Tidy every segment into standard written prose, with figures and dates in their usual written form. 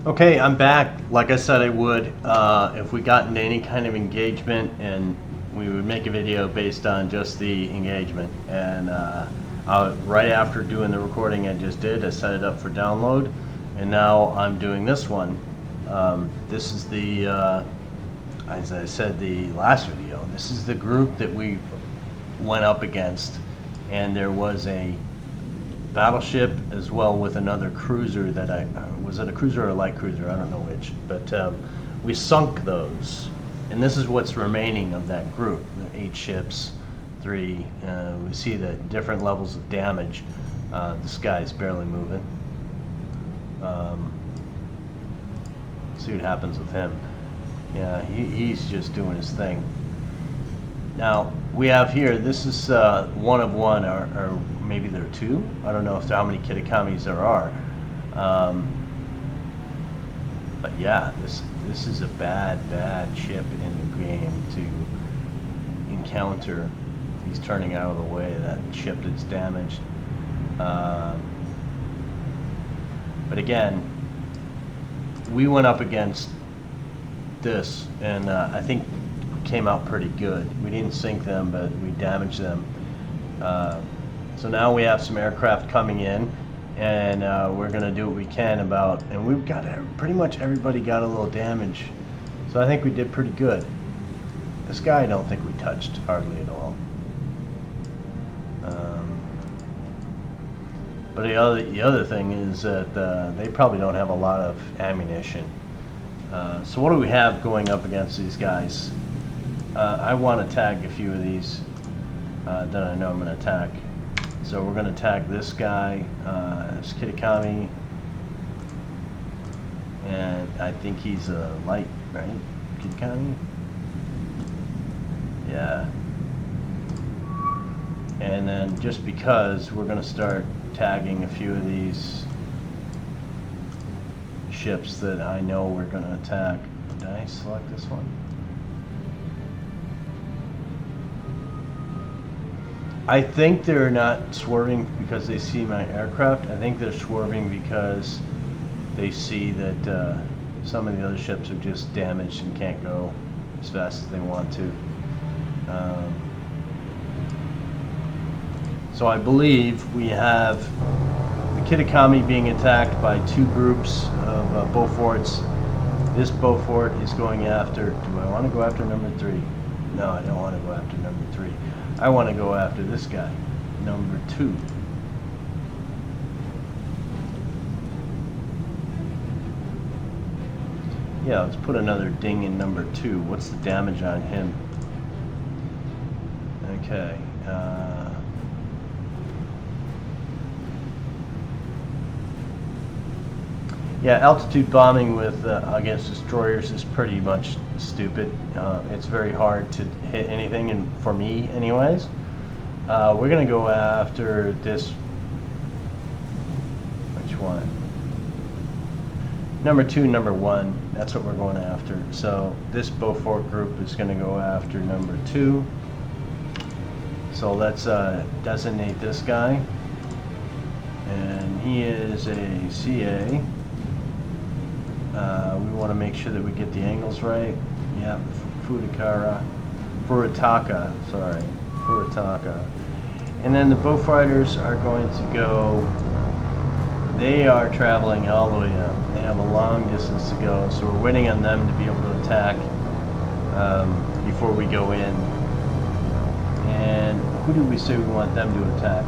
Okay, I'm back. Like I said I would, if we got into any kind of engagement, and we would make a video based on just the engagement. And right after doing the recording I just did, I set it up for download, and now I'm doing this one. This is the, as I said the last video, this is the group that we went up against, and there was a battleship as well with another cruiser that was it a cruiser or a light cruiser? I don't know which, but we sunk those, and this is what's remaining of that group. 8 ships, 3. We see the different levels of damage. This guy's barely moving. See what happens with him. Yeah, he's just doing his thing. Now we have here, this is one of one, or maybe there are 2. I don't know how many Kitakamis there are. But yeah, this is a bad ship in the game to encounter. He's turning out of the way, that ship that's damaged. But again, we went up against this, and I think came out pretty good. We didn't sink them, but we damaged them. So now we have some aircraft coming in, and we're going to do what we can about, and we've got pretty much everybody got a little damage. So I think we did pretty good. This guy I don't think we touched hardly at all. But the other thing is that they probably don't have a lot of ammunition. So what do we have going up against these guys? I want to tag a few of these that I know I'm going to attack. So we're going to tag this guy, it's Kitakami, and I think he's a light, right? Kitakami? Yeah. And then just because, we're going to start tagging a few of these ships that I know we're going to attack. Did I select this one? I think they're not swerving because they see my aircraft. I think they're swerving because they see that some of the other ships are just damaged and can't go as fast as they want to. So I believe we have the Kitakami being attacked by 2 groups of Beauforts. This Beaufort is going after, do I want to go after number 3? No, I don't want to go after number 3. I want to go after this guy, number 2. Yeah, let's put another ding in number 2. What's the damage on him? Okay. Yeah, altitude bombing with against destroyers is pretty much stupid. It's very hard to hit anything, and for me anyways. We're gonna go after this, which one? Number 2, number 1, that's what we're going after. So this Beaufort group is gonna go after number 2. So let's designate this guy, and he is a CA. We want to make sure that we get the angles right. Yeah, Furitaka, sorry, Furitaka. And then the Beaufighters are going to go, they are traveling all the way up. They have a long distance to go, so we're waiting on them to be able to attack before we go in. And who do we say we want them to attack?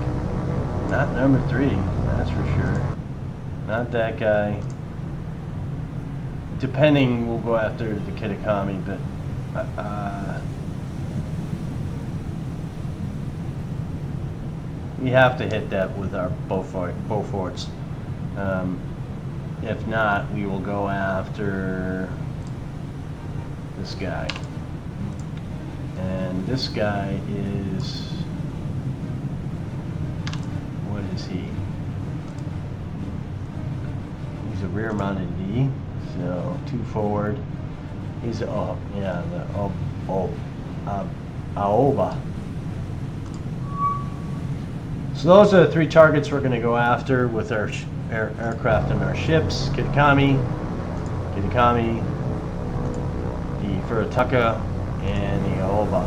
Not number 3, that's for sure. Not that guy. Depending, we'll go after the Kitakami, but we have to hit that with our Beauforts. If not, we will go after this guy. And this guy is, what is he? He's a rear-mounted D. So 2 forward. He's yeah, the Aoba. So those are the 3 targets we're going to go after with our aircraft and our ships. Kitakami, Kitakami, the Furutaka, and the Aoba.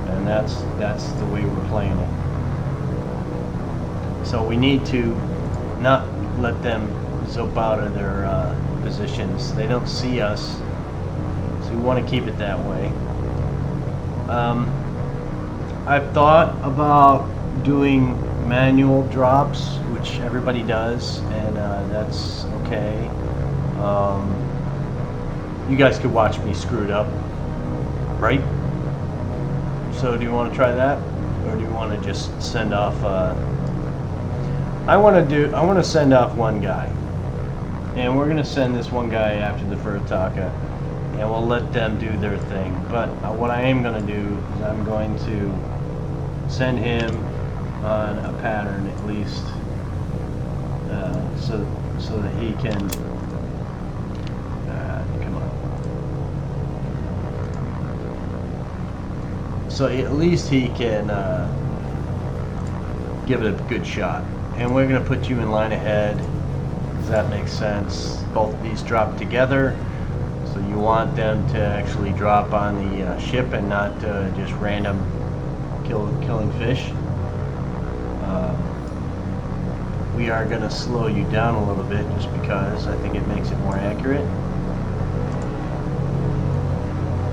And that's the way we're playing it. So we need to not let them zope out of their positions. They don't see us, so we want to keep it that way. I've thought about doing manual drops, which everybody does, and that's okay. You guys could watch me screw it up, right? So do you want to try that, or do you want to just send off? I want to send off one guy, and we're going to send this one guy after the Furutaka, and we'll let them do their thing. But what I am going to do is I'm going to send him on a pattern at least, so that he can come on. So at least he can give it a good shot. And we're going to put you in line ahead. Does that make sense? Both of these drop together. So you want them to actually drop on the ship and not just random killing fish. We are going to slow you down a little bit just because I think it makes it more accurate.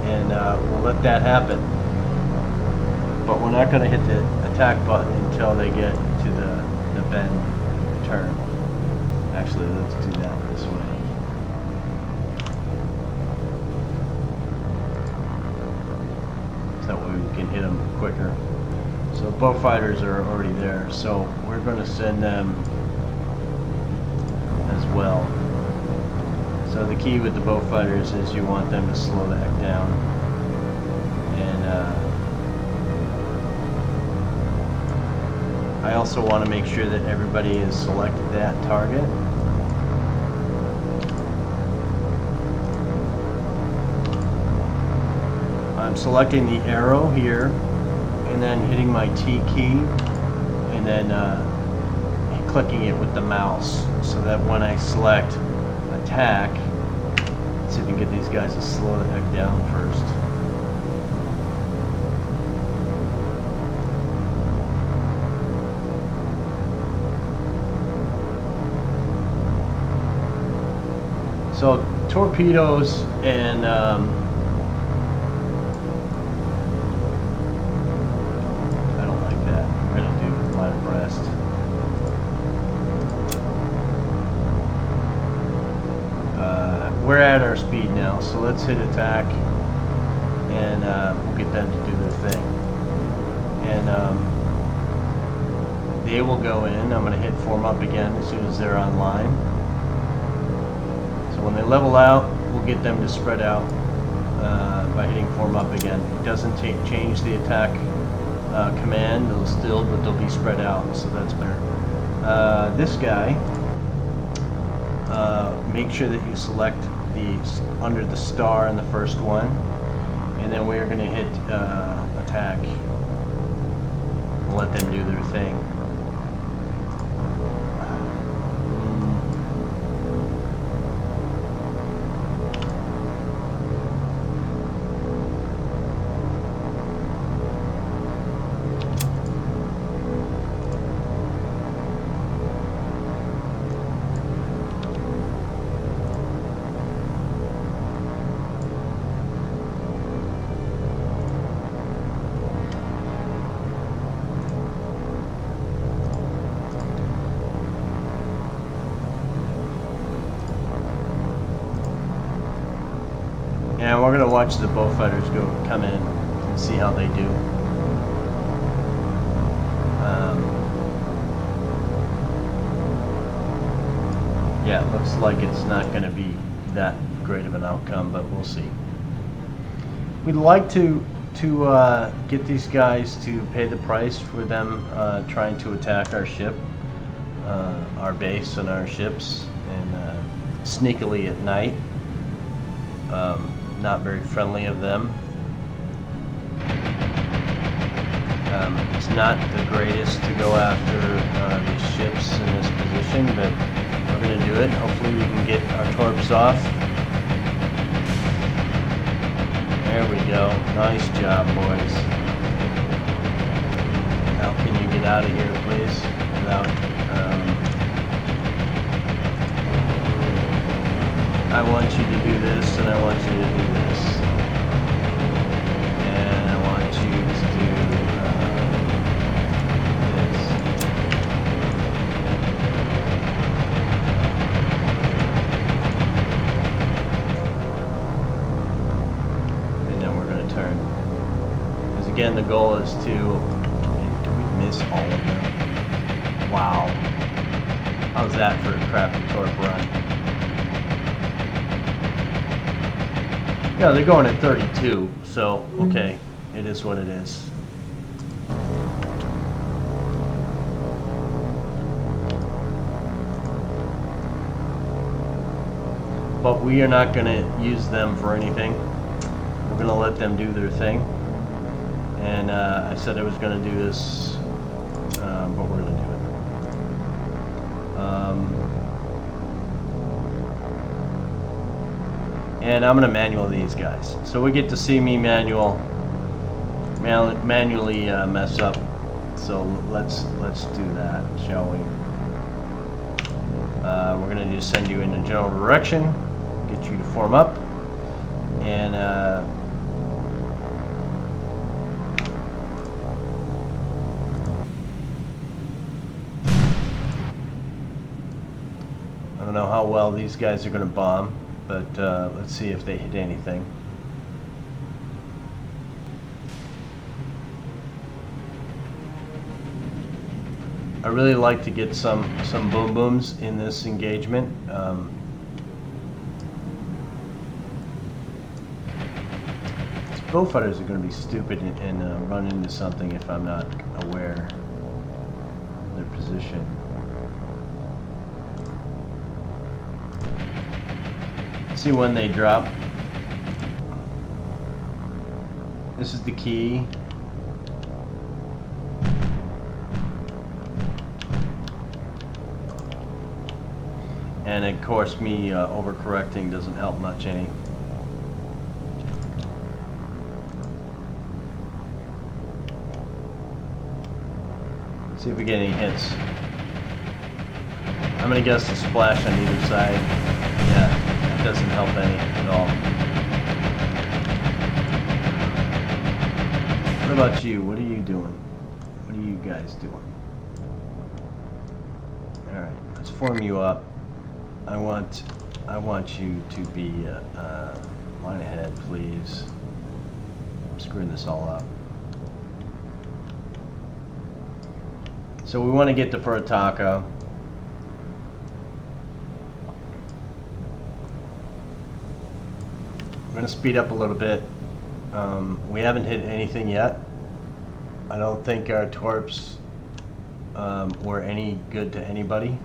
And we'll let that happen. But we're not going to hit the attack button until they get to the bend turn. Actually, let's do that this way. So that way we can hit them quicker. So bow fighters are already there, so we're going to send them as well. So the key with the bow fighters is you want them to slow the heck down. And I also want to make sure that everybody has selected that target. I'm selecting the arrow here, and then hitting my T key, and then clicking it with the mouse, so that when I select attack, let's see if we can get these guys to slow the heck down first. So torpedoes and I don't like that. I'm going to do line abreast. We're at our speed now, so let's hit attack, and we'll get them to do their thing. And they will go in. I'm going to hit form up again as soon as they're online. When they level out, we'll get them to spread out by hitting form up again. It doesn't change the attack command, but they'll be spread out, so that's better. This guy, make sure that you select under the star in the first one, and then we're going to hit attack. We'll let them do their thing. And we're going to watch the bow fighters come in and see how they do. Yeah, it looks like it's not going to be that great of an outcome, but we'll see. We'd like to get these guys to pay the price for them trying to attack our ship, our base and our ships, and sneakily at night. Not very friendly of them. It's not the greatest to go after these ships in this position, but we're going to do it. Hopefully we can get our torps off. There we go. Nice job, boys. Now can you get out of here, please? Without, I want you to do this, and I want you to do this. And I want you to do this. And then we're going to turn. Because again, the goal is to... Do we miss all of them? Wow. How's that for a crappy torp run? Yeah, they're going at 32, so, okay, it is what it is. But we are not going to use them for anything. We're going to let them do their thing. And I said I was going to do this, but we're going to do it. And I'm going to manual these guys. So we get to see me manually mess up. So let's do that, shall we? We're going to just send you in the general direction, get you to form up, and I don't know how well these guys are going to bomb. But let's see if they hit anything. I really like to get some boom booms in this engagement. Bullfighters are going to be stupid and run into something if I'm not aware of their position. See when they drop. This is the key. And of course me overcorrecting doesn't help much any. See if we get any hits. I'm gonna guess a splash on either side. Yeah. Doesn't help any at all. What about you? What are you doing? What are you guys doing? Alright, let's form you up. I want you to be line ahead, please. I'm screwing this all up. So we want to get to Furataka. I'm going to speed up a little bit. We haven't hit anything yet. I don't think our torps were any good to anybody.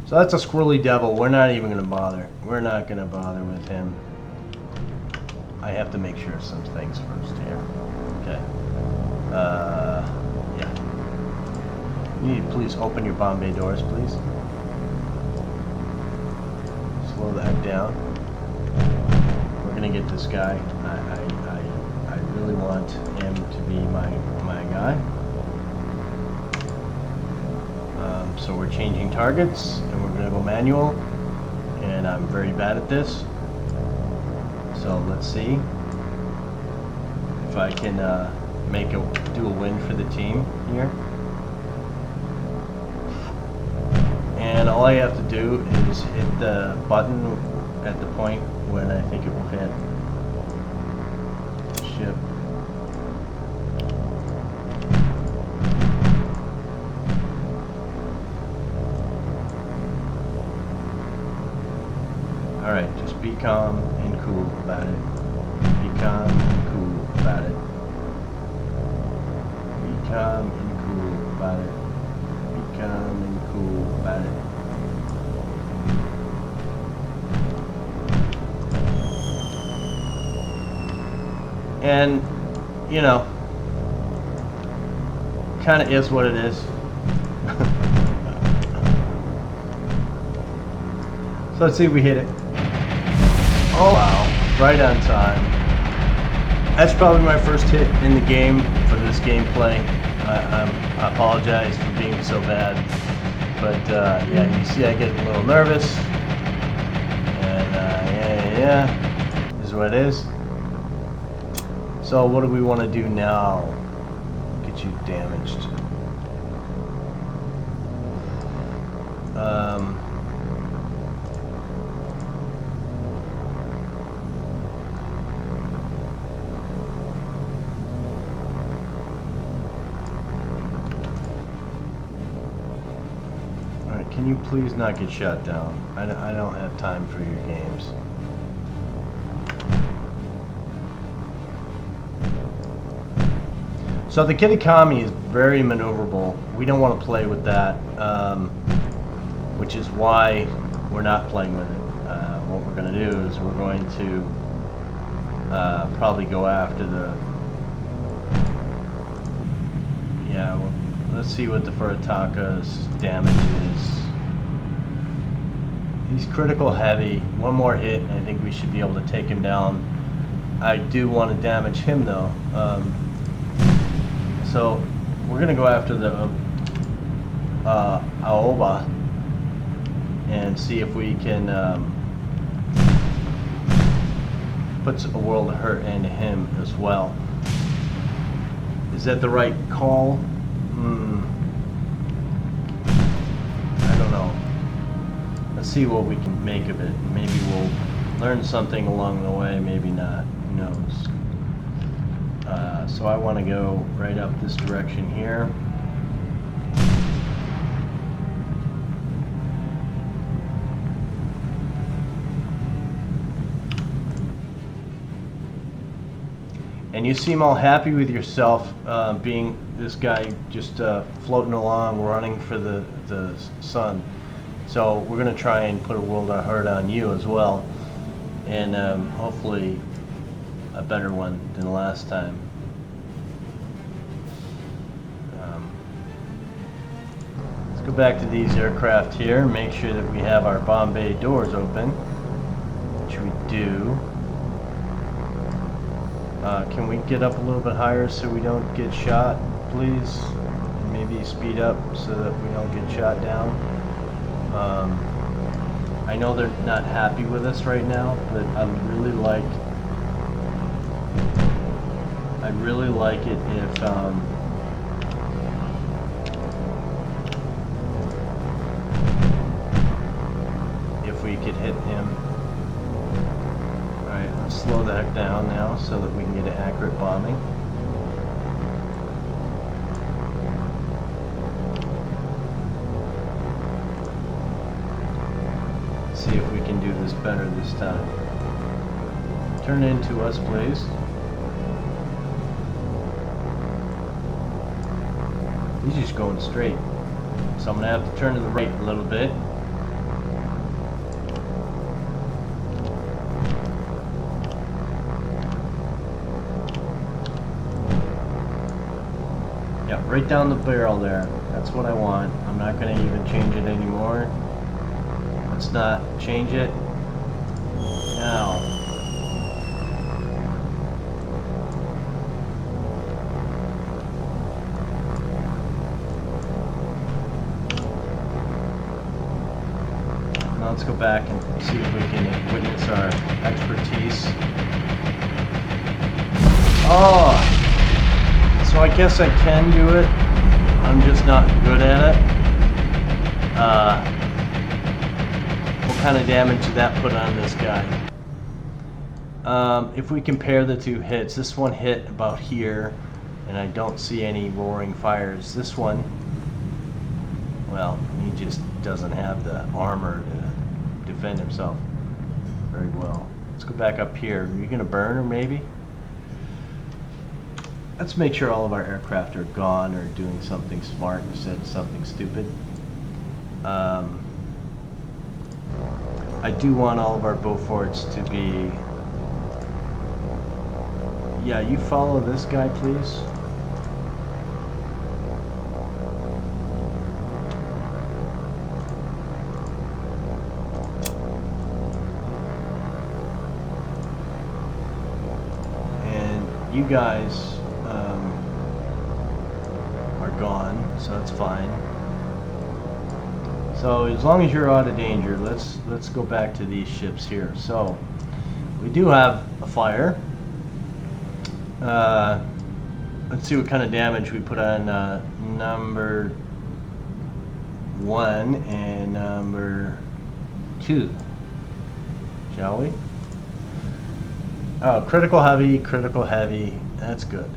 So that's a squirrely devil. We're not even going to bother. We're not going to bother with him. I have to make sure of some things first here. Okay. Yeah. You need to please open your bomb bay doors, please. Slow that down. We're gonna get this guy. I really want him to be my guy. So we're changing targets, and we're gonna go manual. And I'm very bad at this. So let's see if I can do a win for the team here. And all I have to do is hit the button at the point when I think it will hit the ship. Alright, just be calm and cool about it. Be calm and cool about it. Be calm and cool about it. Be calm and cool about it. And, you know, kind of is what it is. So let's see if we hit it. Oh wow, right on time. That's probably my first hit in the game for this gameplay. I apologize for being so bad. But yeah, you see I get a little nervous. And yeah, this is what it is. So what do we want to do now? Get you damaged. Alright, can you please not get shot down? I don't have time for your games. So the Kitakami is very maneuverable. We don't want to play with that, which is why we're not playing with it. What we're going to do is we're going to probably go after the... Yeah, well, let's see what the Furitaka's damage is. He's critical heavy. One more hit, and I think we should be able to take him down. I do want to damage him, though. So we're going to go after the Aoba and see if we can put a world of hurt into him as well. Is that the right call? I don't know. Let's see what we can make of it. Maybe we'll learn something along the way, maybe not. Who knows? So I want to go right up this direction here. And you seem all happy with yourself, being this guy just floating along, running for the sun. So we're going to try and put a world of hurt on you as well, and hopefully a better one than last time. Let's go back to these aircraft here, make sure that we have our bomb bay doors open, which we do. Can we get up a little bit higher so we don't get shot, please? And maybe speed up so that we don't get shot down. I know they're not happy with us right now, but I'd really like it if we could hit him. Alright, let's slow that down now so that we can get an accurate bombing. See if we can do this better this time. Turn into us, please. He's just going straight. So I'm going to have to turn to the right a little bit. Yeah, right down the barrel there. That's what I want. I'm not going to even change it anymore. Let's not change it. Now. Now let's go back and see if we can witness our expertise. Oh! So I guess I can do it. I'm just not good at it. What kind of damage did that put on this guy? If we compare the two hits, this one hit about here, and I don't see any roaring fires. This one, well, he just doesn't have the armor to defend himself very well. Let's go back up here. Are you going to burn her, maybe? Let's make sure all of our aircraft are gone or doing something smart instead of something stupid. I do want all of our Beauforts to be Yeah, you follow this guy, please. And you guys are gone, so that's fine. So as long as you're out of danger, let's go back to these ships here. So we do have a fire. Let's see what kind of damage we put on number 1 and number 2, shall we? Oh, critical heavy, that's good.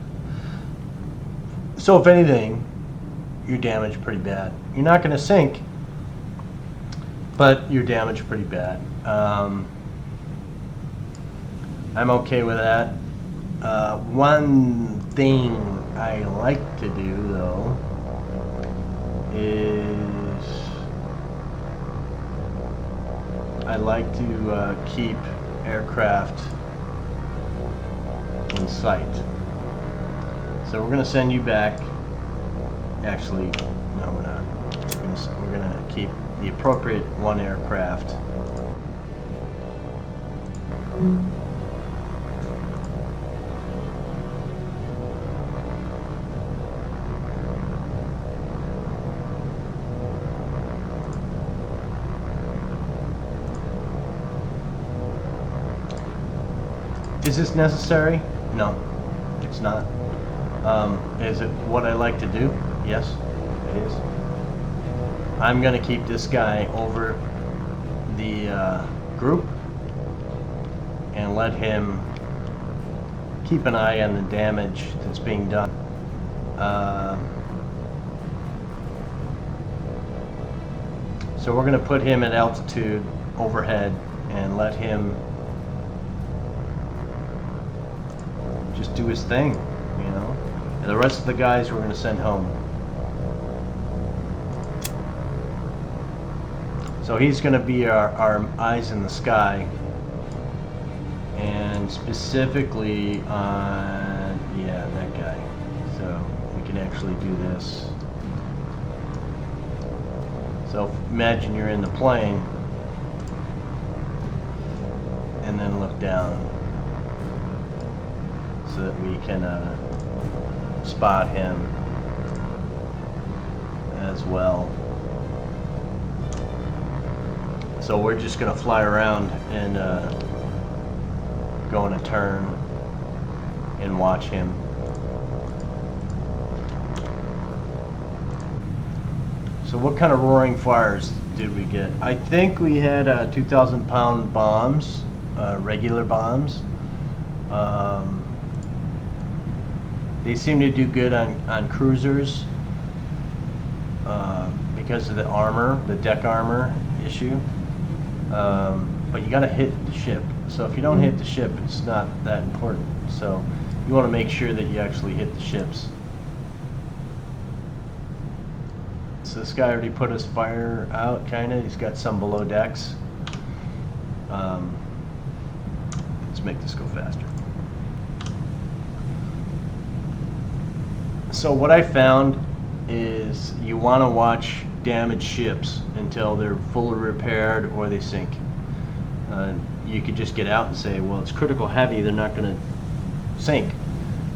So if anything, you're damaged pretty bad. You're not going to sink, but you're damaged pretty bad. I'm okay with that. One thing I like to do, though, is I like to keep aircraft in sight. So we're going to send you back. Actually, no, we're not. We're going to keep the appropriate one aircraft. Is this necessary? No, it's not. Is it what I like to do? Yes, it is. I'm going to keep this guy over the group and let him keep an eye on the damage that's being done. So we're going to put him at altitude overhead and let him just do his thing, you know. And the rest of the guys we're going to send home. So he's going to be our eyes in the sky, and specifically on, yeah, that guy. So we can actually do this. So imagine you're in the plane, and then look down, so that we can spot him as well. So we're just going to fly around and go in a turn and watch him. So what kind of roaring fires did we get? I think we had 2,000-pound bombs, regular bombs. They seem to do good on cruisers because of the armor, the deck armor issue. But you got to hit the ship. So if you don't hit the ship, it's not that important. So you want to make sure that you actually hit the ships. So this guy already put his fire out, kind of. He's got some below decks. Let's make this go faster. So what I found is you want to watch damaged ships until they're fully repaired or they sink. You could just get out and say, well, it's critical heavy, they're not going to sink.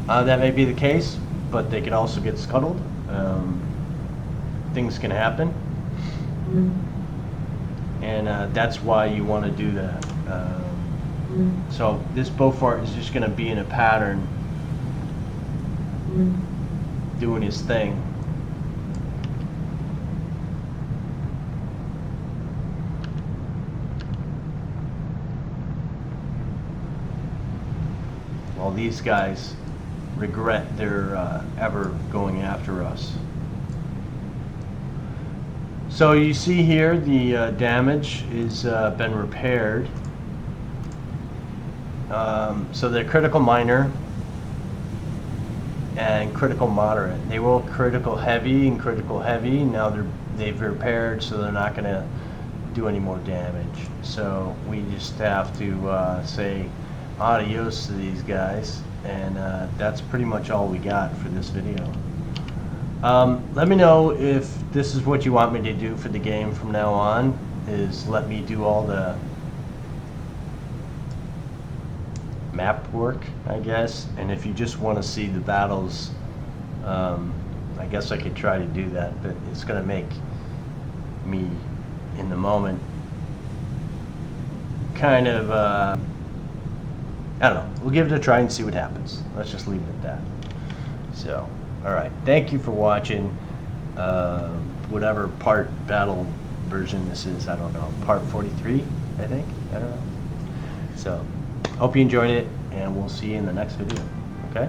That may be the case, but they could also get scuttled. Things can happen. And that's why you want to do that. So this Beaufort is just going to be in a pattern doing his thing. While these guys regret their ever going after us. So you see here the damage is been repaired. So they're critical minor and critical moderate. They were critical heavy and critical heavy. Now they've repaired, so they're not going to do any more damage. So we just have to say adios to these guys, and that's pretty much all we got for this video. Let me know if this is what you want me to do for the game from now on, is let me do all the map work, I guess, and if you just want to see the battles, I guess I could try to do that, but it's going to make me, in the moment, kind of, I don't know, we'll give it a try and see what happens. Let's just leave it at that. So, alright, thank you for watching, whatever part battle version this is, I don't know, part 43, I think, I don't know. So, hope you enjoyed it, and we'll see you in the next video, okay?